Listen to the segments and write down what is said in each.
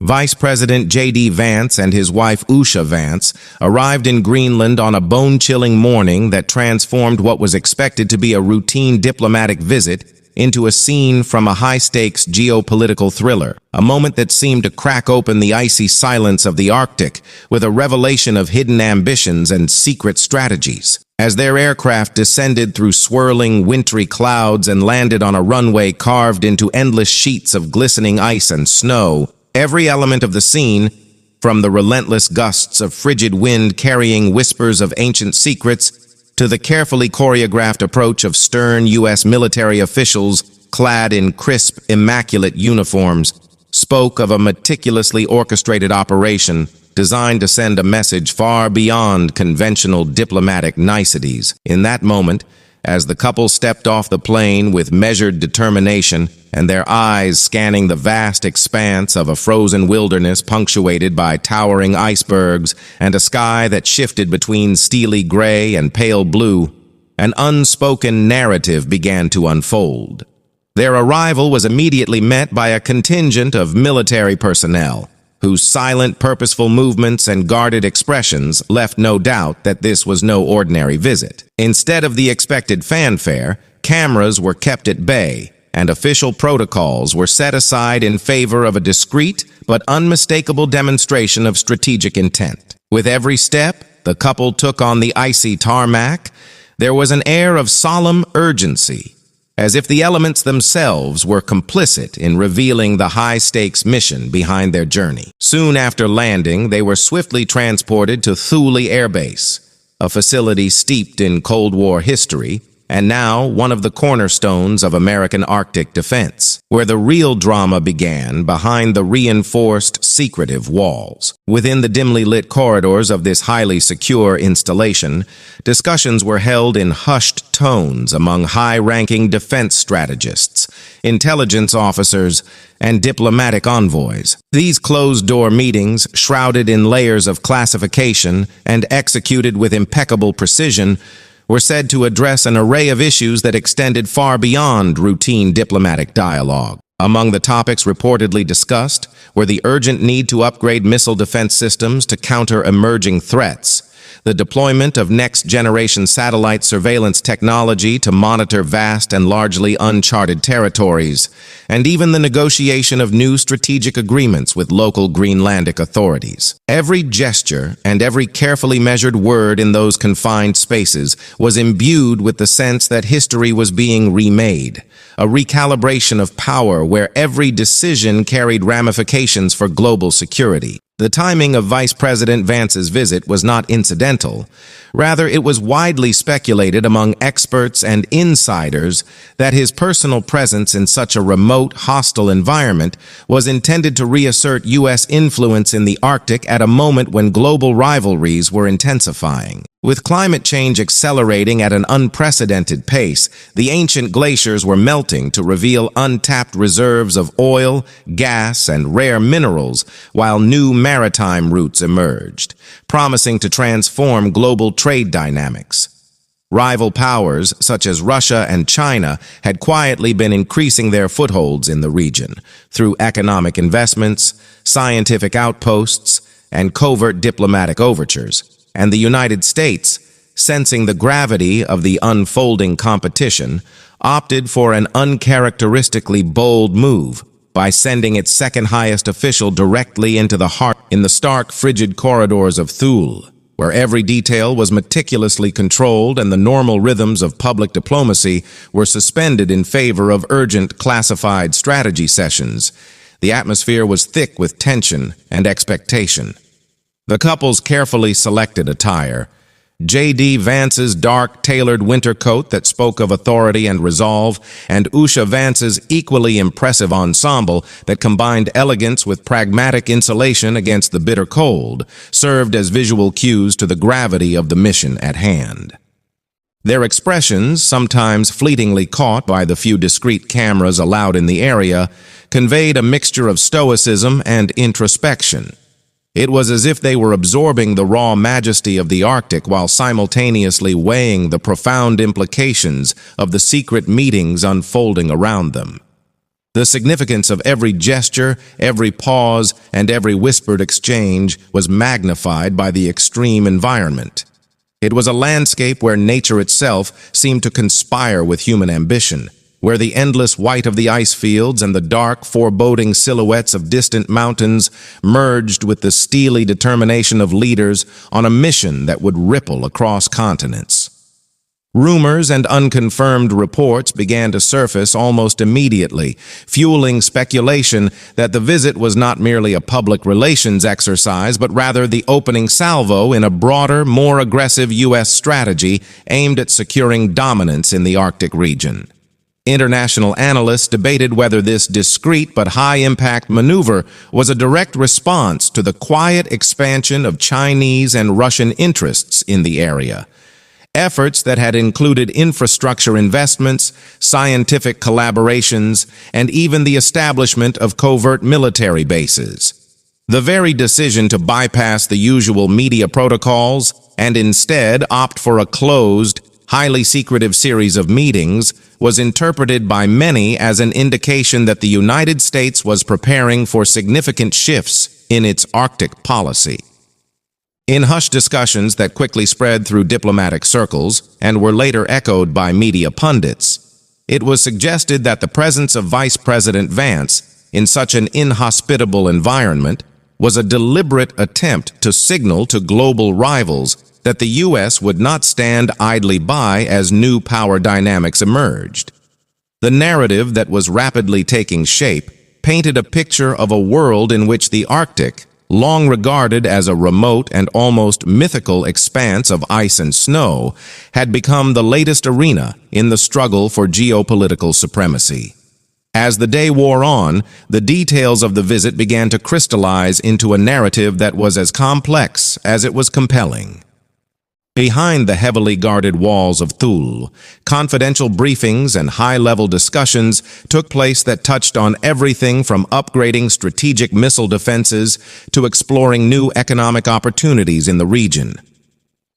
Vice President J.D. Vance and his wife Usha Vance arrived in Greenland on a bone-chilling morning that transformed what was expected to be a routine diplomatic visit into a scene from a high-stakes geopolitical thriller, a moment that seemed to crack open the icy silence of the Arctic with a revelation of hidden ambitions and secret strategies. As their aircraft descended through swirling, wintry clouds and landed on a runway carved into endless sheets of glistening ice and snow, every element of the scene, from the relentless gusts of frigid wind carrying whispers of ancient secrets to the carefully choreographed approach of stern U.S. military officials clad in crisp, immaculate uniforms, spoke of a meticulously orchestrated operation designed to send a message far beyond conventional diplomatic niceties. In that moment, as the couple stepped off the plane with measured determination and their eyes scanning the vast expanse of a frozen wilderness punctuated by towering icebergs and a sky that shifted between steely gray and pale blue, an unspoken narrative began to unfold. Their arrival was immediately met by a contingent of military personnel, whose silent, purposeful movements and guarded expressions left no doubt that this was no ordinary visit. Instead of the expected fanfare, cameras were kept at bay, and official protocols were set aside in favor of a discreet but unmistakable demonstration of strategic intent. With every step the couple took on the icy tarmac, there was an air of solemn urgency, as if the elements themselves were complicit in revealing the high-stakes mission behind their journey. Soon after landing, they were swiftly transported to Thule Air Base, a facility steeped in Cold War history, and now one of the cornerstones of American Arctic defense, where the real drama began behind the reinforced, secretive walls. Within the dimly lit corridors of this highly secure installation, discussions were held in hushed tones among high-ranking defense strategists, intelligence officers, and diplomatic envoys. These closed-door meetings, shrouded in layers of classification and executed with impeccable precision, were said to address an array of issues that extended far beyond routine diplomatic dialogue. Among the topics reportedly discussed were the urgent need to upgrade missile defense systems to counter emerging threats, the deployment of next-generation satellite surveillance technology to monitor vast and largely uncharted territories, and even the negotiation of new strategic agreements with local Greenlandic authorities. Every gesture and every carefully measured word in those confined spaces was imbued with the sense that history was being remade, a recalibration of power where every decision carried ramifications for global security. The timing of Vice President Vance's visit was not incidental. Rather, it was widely speculated among experts and insiders that his personal presence in such a remote, hostile environment was intended to reassert U.S. influence in the Arctic at a moment when global rivalries were intensifying. With climate change accelerating at an unprecedented pace, the ancient glaciers were melting to reveal untapped reserves of oil, gas, and rare minerals, while new maritime routes emerged, promising to transform global trade dynamics. Rival powers, such as Russia and China, had quietly been increasing their footholds in the region through economic investments, scientific outposts, and covert diplomatic overtures. And the United States, sensing the gravity of the unfolding competition, opted for an uncharacteristically bold move by sending its second-highest official directly into the heart in the stark, frigid corridors of Thule, where every detail was meticulously controlled and the normal rhythms of public diplomacy were suspended in favor of urgent classified strategy sessions. The atmosphere was thick with tension and expectation. The couple's carefully selected attire, J.D. Vance's dark, tailored winter coat that spoke of authority and resolve, and Usha Vance's equally impressive ensemble that combined elegance with pragmatic insulation against the bitter cold, served as visual cues to the gravity of the mission at hand. Their expressions, sometimes fleetingly caught by the few discreet cameras allowed in the area, conveyed a mixture of stoicism and introspection. It was as if they were absorbing the raw majesty of the Arctic while simultaneously weighing the profound implications of the secret meetings unfolding around them. The significance of every gesture, every pause, and every whispered exchange was magnified by the extreme environment. It was a landscape where nature itself seemed to conspire with human ambition, where the endless white of the ice fields and the dark, foreboding silhouettes of distant mountains merged with the steely determination of leaders on a mission that would ripple across continents. Rumors and unconfirmed reports began to surface almost immediately, fueling speculation that the visit was not merely a public relations exercise, but rather the opening salvo in a broader, more aggressive U.S. strategy aimed at securing dominance in the Arctic region. International analysts debated whether this discreet but high-impact maneuver was a direct response to the quiet expansion of Chinese and Russian interests in the area. Efforts that had included infrastructure investments, scientific collaborations, and even the establishment of covert military bases. The very decision to bypass the usual media protocols and instead opt for a closed, highly secretive series of meetings was interpreted by many as an indication that the United States was preparing for significant shifts in its Arctic policy. In hushed discussions that quickly spread through diplomatic circles and were later echoed by media pundits, it was suggested that the presence of Vice President Vance in such an inhospitable environment was a deliberate attempt to signal to global rivals that the U.S. would not stand idly by as new power dynamics emerged. The narrative that was rapidly taking shape painted a picture of a world in which the Arctic, long regarded as a remote and almost mythical expanse of ice and snow, had become the latest arena in the struggle for geopolitical supremacy. As the day wore on, the details of the visit began to crystallize into a narrative that was as complex as it was compelling. Behind the heavily guarded walls of Thule, confidential briefings and high-level discussions took place that touched on everything from upgrading strategic missile defenses to exploring new economic opportunities in the region.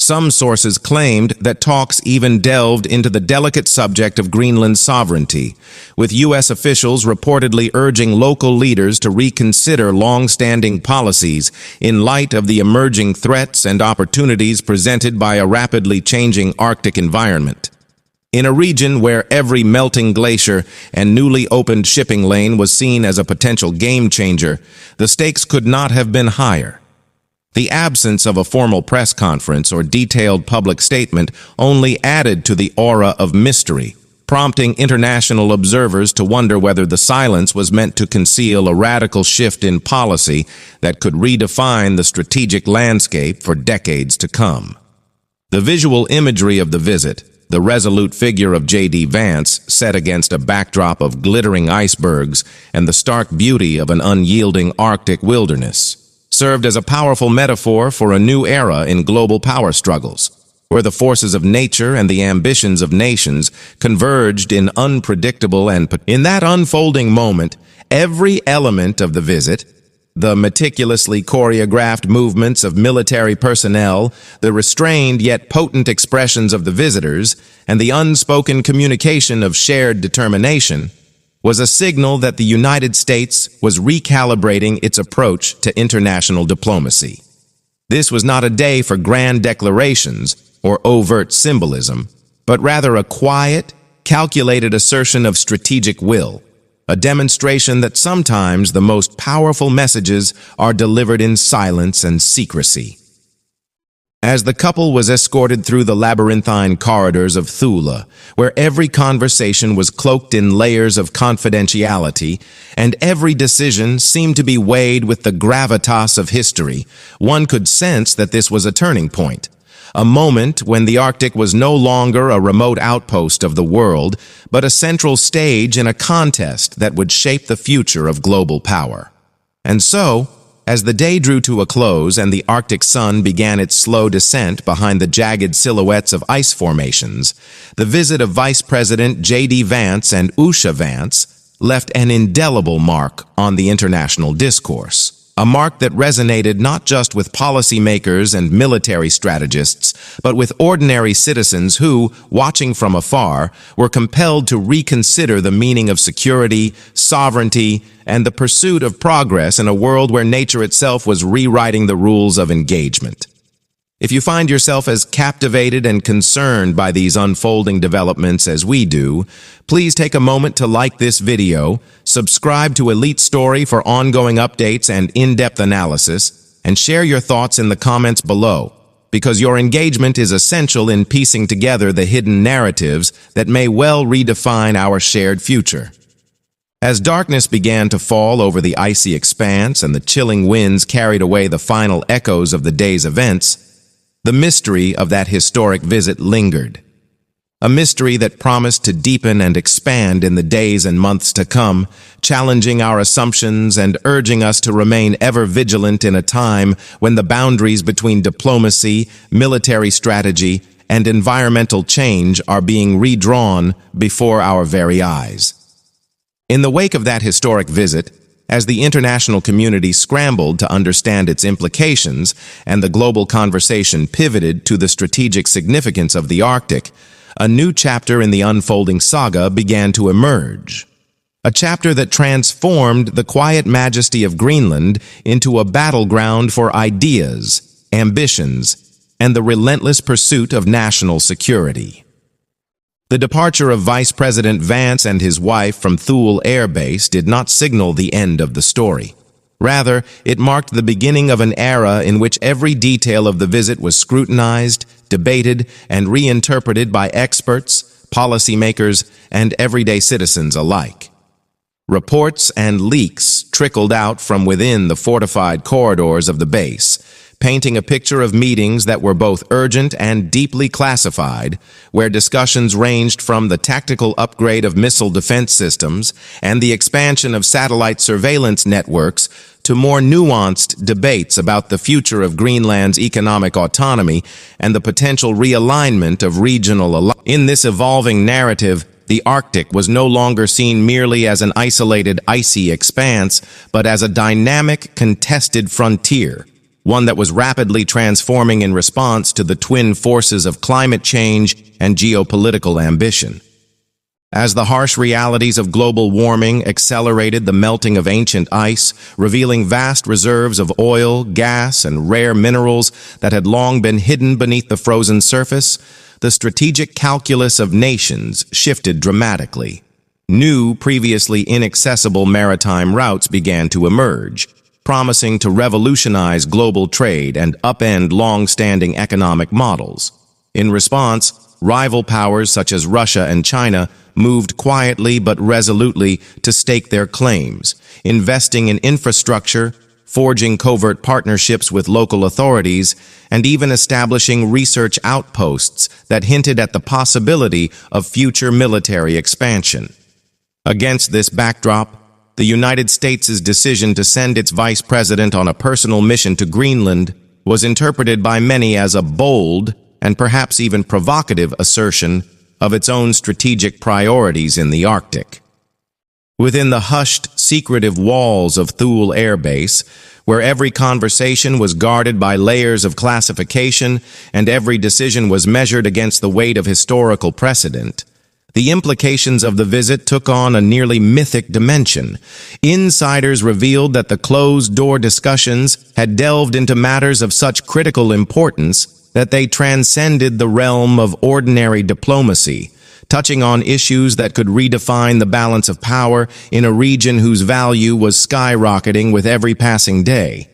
Some sources claimed that talks even delved into the delicate subject of Greenland's sovereignty, with U.S. officials reportedly urging local leaders to reconsider long-standing policies in light of the emerging threats and opportunities presented by a rapidly changing Arctic environment. In a region where every melting glacier and newly opened shipping lane was seen as a potential game-changer, the stakes could not have been higher. The absence of a formal press conference or detailed public statement only added to the aura of mystery, prompting international observers to wonder whether the silence was meant to conceal a radical shift in policy that could redefine the strategic landscape for decades to come. The visual imagery of the visit, the resolute figure of J.D. Vance set against a backdrop of glittering icebergs and the stark beauty of an unyielding Arctic wilderness, served as a powerful metaphor for a new era in global power struggles, where the forces of nature and the ambitions of nations converged in unpredictable and in that unfolding moment, every element of the visit, the meticulously choreographed movements of military personnel, the restrained yet potent expressions of the visitors, and the unspoken communication of shared determination, was a signal that the United States was recalibrating its approach to international diplomacy. This was not a day for grand declarations or overt symbolism, but rather a quiet, calculated assertion of strategic will, a demonstration that sometimes the most powerful messages are delivered in silence and secrecy. As the couple was escorted through the labyrinthine corridors of Thule, where every conversation was cloaked in layers of confidentiality, and every decision seemed to be weighed with the gravitas of history, one could sense that this was a turning point, a moment when the Arctic was no longer a remote outpost of the world, but a central stage in a contest that would shape the future of global power. And so, as the day drew to a close and the Arctic sun began its slow descent behind the jagged silhouettes of ice formations, the visit of Vice President J.D. Vance and Usha Vance left an indelible mark on the international discourse. a mark that resonated not just with policymakers and military strategists, but with ordinary citizens who, watching from afar, were compelled to reconsider the meaning of security, sovereignty, and the pursuit of progress in a world where nature itself was rewriting the rules of engagement. If you find yourself as captivated and concerned by these unfolding developments as we do, please take a moment to like this video, subscribe to Elite Story for ongoing updates and in-depth analysis, and share your thoughts in the comments below, because your engagement is essential in piecing together the hidden narratives that may well redefine our shared future. As darkness began to fall over the icy expanse and the chilling winds carried away the final echoes of the day's events, the mystery of that historic visit lingered. A mystery that promised to deepen and expand in the days and months to come, challenging our assumptions and urging us to remain ever vigilant in a time when the boundaries between diplomacy, military strategy, and environmental change are being redrawn before our very eyes. In the wake of that historic visit, as the international community scrambled to understand its implications and the global conversation pivoted to the strategic significance of the Arctic, a new chapter in the unfolding saga began to emerge. A chapter that transformed the quiet majesty of Greenland into a battleground for ideas, ambitions, and the relentless pursuit of national security. The departure of Vice President Vance and his wife from Thule Air Base did not signal the end of the story. Rather, it marked the beginning of an era in which every detail of the visit was scrutinized, debated, and reinterpreted by experts, policymakers, and everyday citizens alike. Reports and leaks trickled out from within the fortified corridors of the base, painting a picture of meetings that were both urgent and deeply classified, where discussions ranged from the tactical upgrade of missile defense systems and the expansion of satellite surveillance networks to more nuanced debates about the future of Greenland's economic autonomy and the potential realignment of regional alliances. In this evolving narrative, the Arctic was no longer seen merely as an isolated icy expanse, but as a dynamic, contested frontier, one that was rapidly transforming in response to the twin forces of climate change and geopolitical ambition. As the harsh realities of global warming accelerated the melting of ancient ice, revealing vast reserves of oil, gas, and rare minerals that had long been hidden beneath the frozen surface, the strategic calculus of nations shifted dramatically. New, previously inaccessible maritime routes began to emerge, promising to revolutionize global trade and upend long-standing economic models. In response, rival powers such as Russia and China moved quietly but resolutely to stake their claims, investing in infrastructure, forging covert partnerships with local authorities, and even establishing research outposts that hinted at the possibility of future military expansion. Against this backdrop, the United States' decision to send its vice president on a personal mission to Greenland was interpreted by many as a bold and perhaps even provocative assertion of its own strategic priorities in the Arctic. Within the hushed, secretive walls of Thule Air Base, where every conversation was guarded by layers of classification and every decision was measured against the weight of historical precedent, the implications of the visit took on a nearly mythic dimension. Insiders revealed that the closed-door discussions had delved into matters of such critical importance that they transcended the realm of ordinary diplomacy, touching on issues that could redefine the balance of power in a region whose value was skyrocketing with every passing day.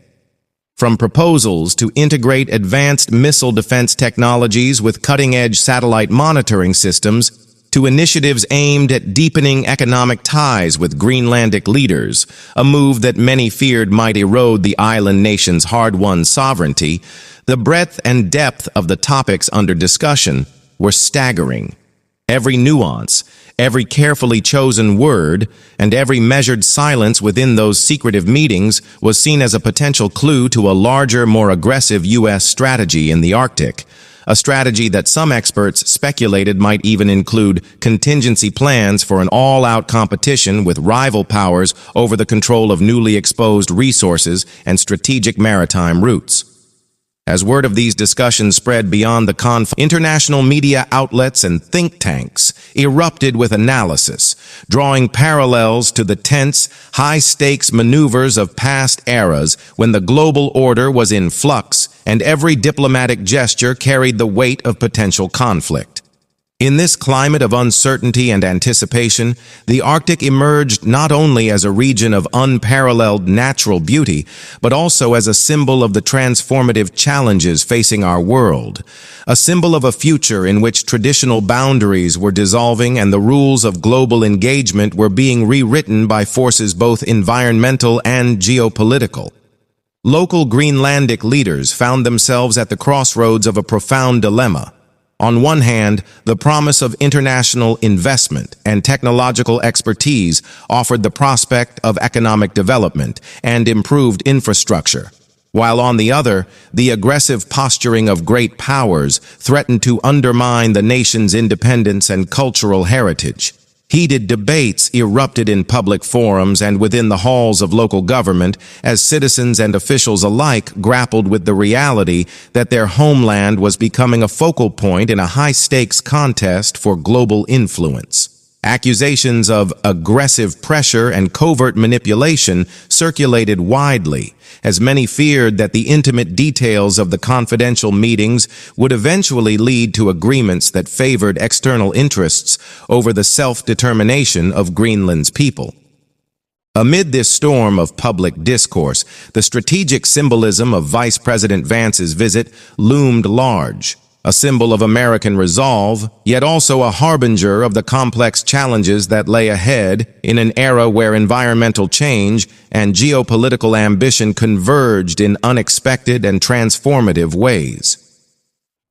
From proposals to integrate advanced missile defense technologies with cutting-edge satellite monitoring systems, to initiatives aimed at deepening economic ties with Greenlandic leaders, a move that many feared might erode the island nation's hard-won sovereignty, the breadth and depth of the topics under discussion were staggering. Every nuance, every carefully chosen word, and every measured silence within those secretive meetings was seen as a potential clue to a larger, more aggressive U.S. strategy in the Arctic, a strategy that some experts speculated might even include contingency plans for an all-out competition with rival powers over the control of newly exposed resources and strategic maritime routes. As word of these discussions spread beyond the confines, international media outlets and think tanks erupted with analysis, drawing parallels to the tense, high-stakes maneuvers of past eras when the global order was in flux and every diplomatic gesture carried the weight of potential conflict. In this climate of uncertainty and anticipation, the Arctic emerged not only as a region of unparalleled natural beauty, but also as a symbol of the transformative challenges facing our world, a symbol of a future in which traditional boundaries were dissolving and the rules of global engagement were being rewritten by forces both environmental and geopolitical. Local Greenlandic leaders found themselves at the crossroads of a profound dilemma. On one hand, the promise of international investment and technological expertise offered the prospect of economic development and improved infrastructure, while on the other, the aggressive posturing of great powers threatened to undermine the nation's independence and cultural heritage. Heated debates erupted in public forums and within the halls of local government as citizens and officials alike grappled with the reality that their homeland was becoming a focal point in a high-stakes contest for global influence. Accusations of aggressive pressure and covert manipulation circulated widely, as many feared that the intimate details of the confidential meetings would eventually lead to agreements that favored external interests over the self-determination of Greenland's people. Amid this storm of public discourse, the strategic symbolism of Vice President Vance's visit loomed large, a symbol of American resolve, yet also a harbinger of the complex challenges that lay ahead in an era where environmental change and geopolitical ambition converged in unexpected and transformative ways.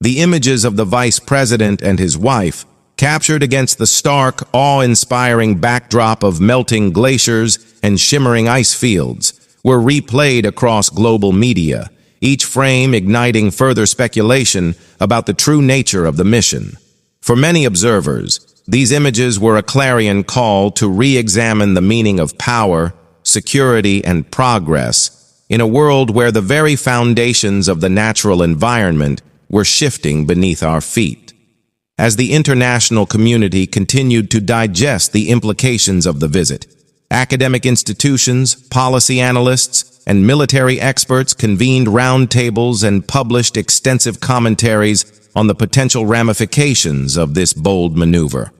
The images of the vice president and his wife, captured against the stark, awe-inspiring backdrop of melting glaciers and shimmering ice fields, were replayed across global media, each frame igniting further speculation about the true nature of the mission. For many observers, these images were a clarion call to re-examine the meaning of power, security, and progress in a world where the very foundations of the natural environment were shifting beneath our feet. As the international community continued to digest the implications of the visit, academic institutions, policy analysts, and military experts convened roundtables and published extensive commentaries on the potential ramifications of this bold maneuver.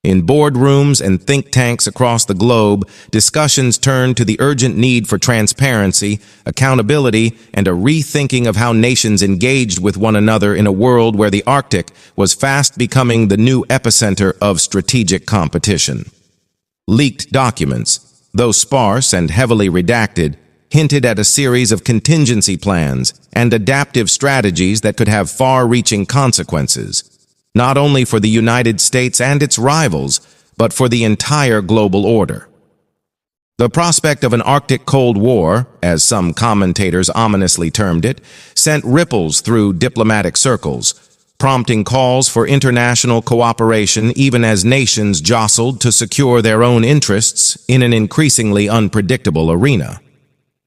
In boardrooms and think tanks across the globe, discussions turned to the urgent need for transparency, accountability, and a rethinking of how nations engaged with one another in a world where the Arctic was fast becoming the new epicenter of strategic competition. Leaked documents, though sparse and heavily redacted, hinted at a series of contingency plans and adaptive strategies that could have far-reaching consequences, not only for the United States and its rivals, but for the entire global order. The prospect of an Arctic Cold War, as some commentators ominously termed it, sent ripples through diplomatic circles, prompting calls for international cooperation even as nations jostled to secure their own interests in an increasingly unpredictable arena.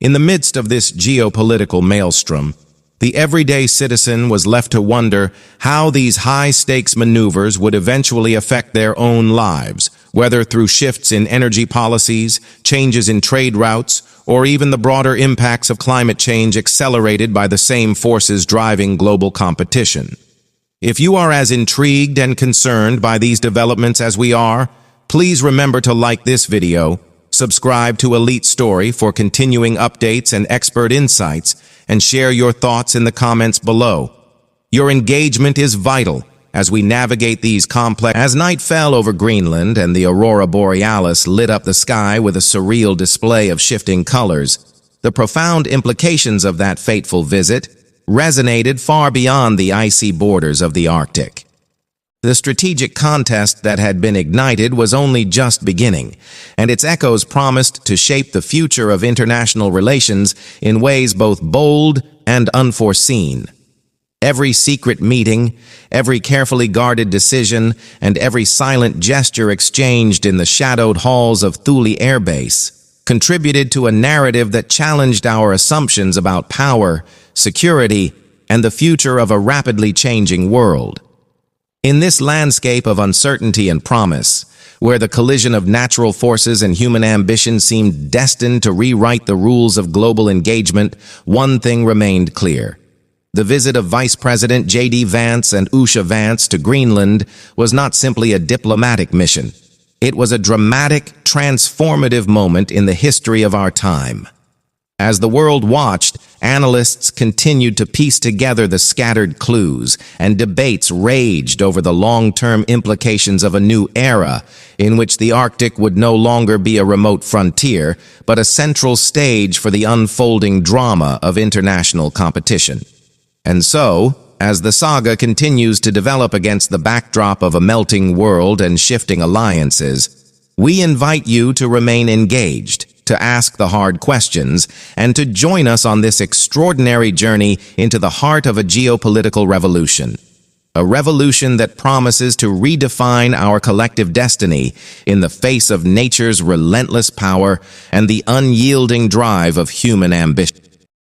In the midst of this geopolitical maelstrom, the everyday citizen was left to wonder how these high-stakes maneuvers would eventually affect their own lives, whether through shifts in energy policies, changes in trade routes, or even the broader impacts of climate change accelerated by the same forces driving global competition. If you are as intrigued and concerned by these developments as we are, please remember to like this video, subscribe to Elite Story for continuing updates and expert insights, and share your thoughts in the comments below. Your engagement is vital as we navigate these complex. As night fell over Greenland and the aurora borealis lit up the sky with a surreal display of shifting colors, the profound implications of that fateful visit resonated far beyond the icy borders of the Arctic. The strategic contest that had been ignited was only just beginning, and its echoes promised to shape the future of international relations in ways both bold and unforeseen. Every secret meeting, every carefully guarded decision, and every silent gesture exchanged in the shadowed halls of Thule Air Base contributed to a narrative that challenged our assumptions about power, security, and the future of a rapidly changing world. In this landscape of uncertainty and promise, where the collision of natural forces and human ambition seemed destined to rewrite the rules of global engagement, one thing remained clear. The visit of Vice President J.D. Vance and Usha Vance to Greenland was not simply a diplomatic mission. It was a dramatic, transformative moment in the history of our time. As the world watched, analysts continued to piece together the scattered clues, and debates raged over the long-term implications of a new era in which the Arctic would no longer be a remote frontier, but a central stage for the unfolding drama of international competition. And so, as the saga continues to develop against the backdrop of a melting world and shifting alliances, we invite you to remain engaged, to ask the hard questions, and to join us on this extraordinary journey into the heart of a geopolitical revolution. A revolution that promises to redefine our collective destiny in the face of nature's relentless power and the unyielding drive of human ambition.